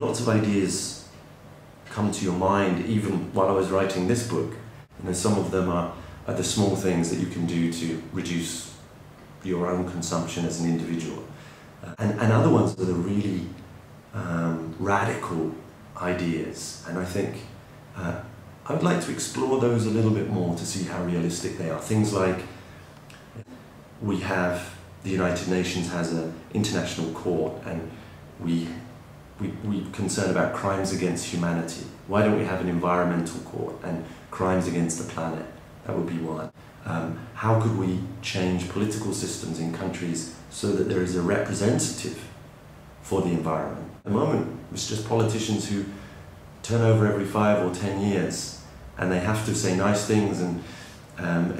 Lots of ideas come to your mind even while I was writing this book. Some of them are the small things that you can do to reduce your own consumption as an individual. And other ones are the really radical ideas. And I think I would like to explore those a little bit more to see how realistic they are. Things like the United Nations has an international court, and we're concerned about crimes against humanity. Why don't we have an environmental court and crimes against the planet? That would be one. How could we change political systems in countries so that there is a representative for the environment? At the moment, it's just politicians who turn over every 5 or 10 years, and they have to say nice things and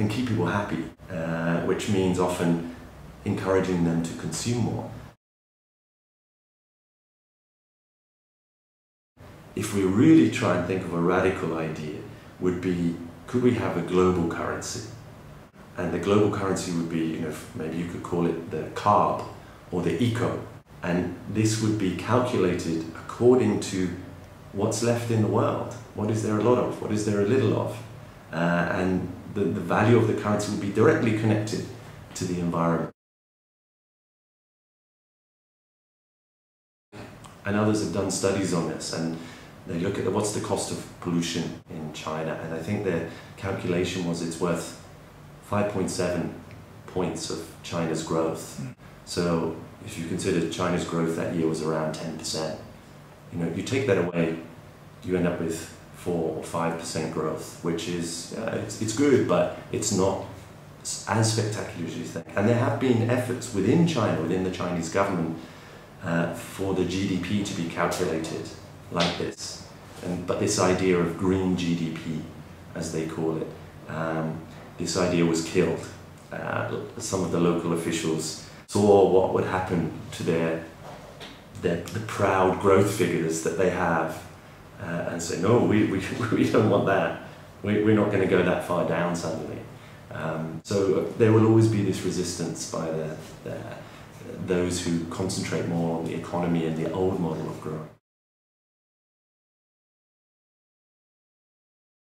keep people happy, which means often encouraging them to consume more. If we really try and think of a radical idea, would be, could we have a global currency? And the global currency would be, maybe you could call it the carb or the eco. And this would be calculated according to what's left in the world. What is there a lot of? What is there a little of? And the value of the currency would be directly connected to the environment. And others have done studies on this, and they look at what's the cost of pollution in China, and I think their calculation was it's worth 5.7 points of China's growth. So if you consider China's growth that year was around 10%, you take that away, you end up with 4 or 5% growth, which is, it's good, but it's not as spectacular as you think. And there have been efforts within China, within the Chinese government, for the GDP to be calculated like this. But this idea of green GDP, as they call it, this idea was killed. Some of the local officials saw what would happen to the proud growth figures that they have, and said, no, we don't want that. We're not going to go that far down suddenly. So there will always be this resistance by those who concentrate more on the economy and the old model of growth.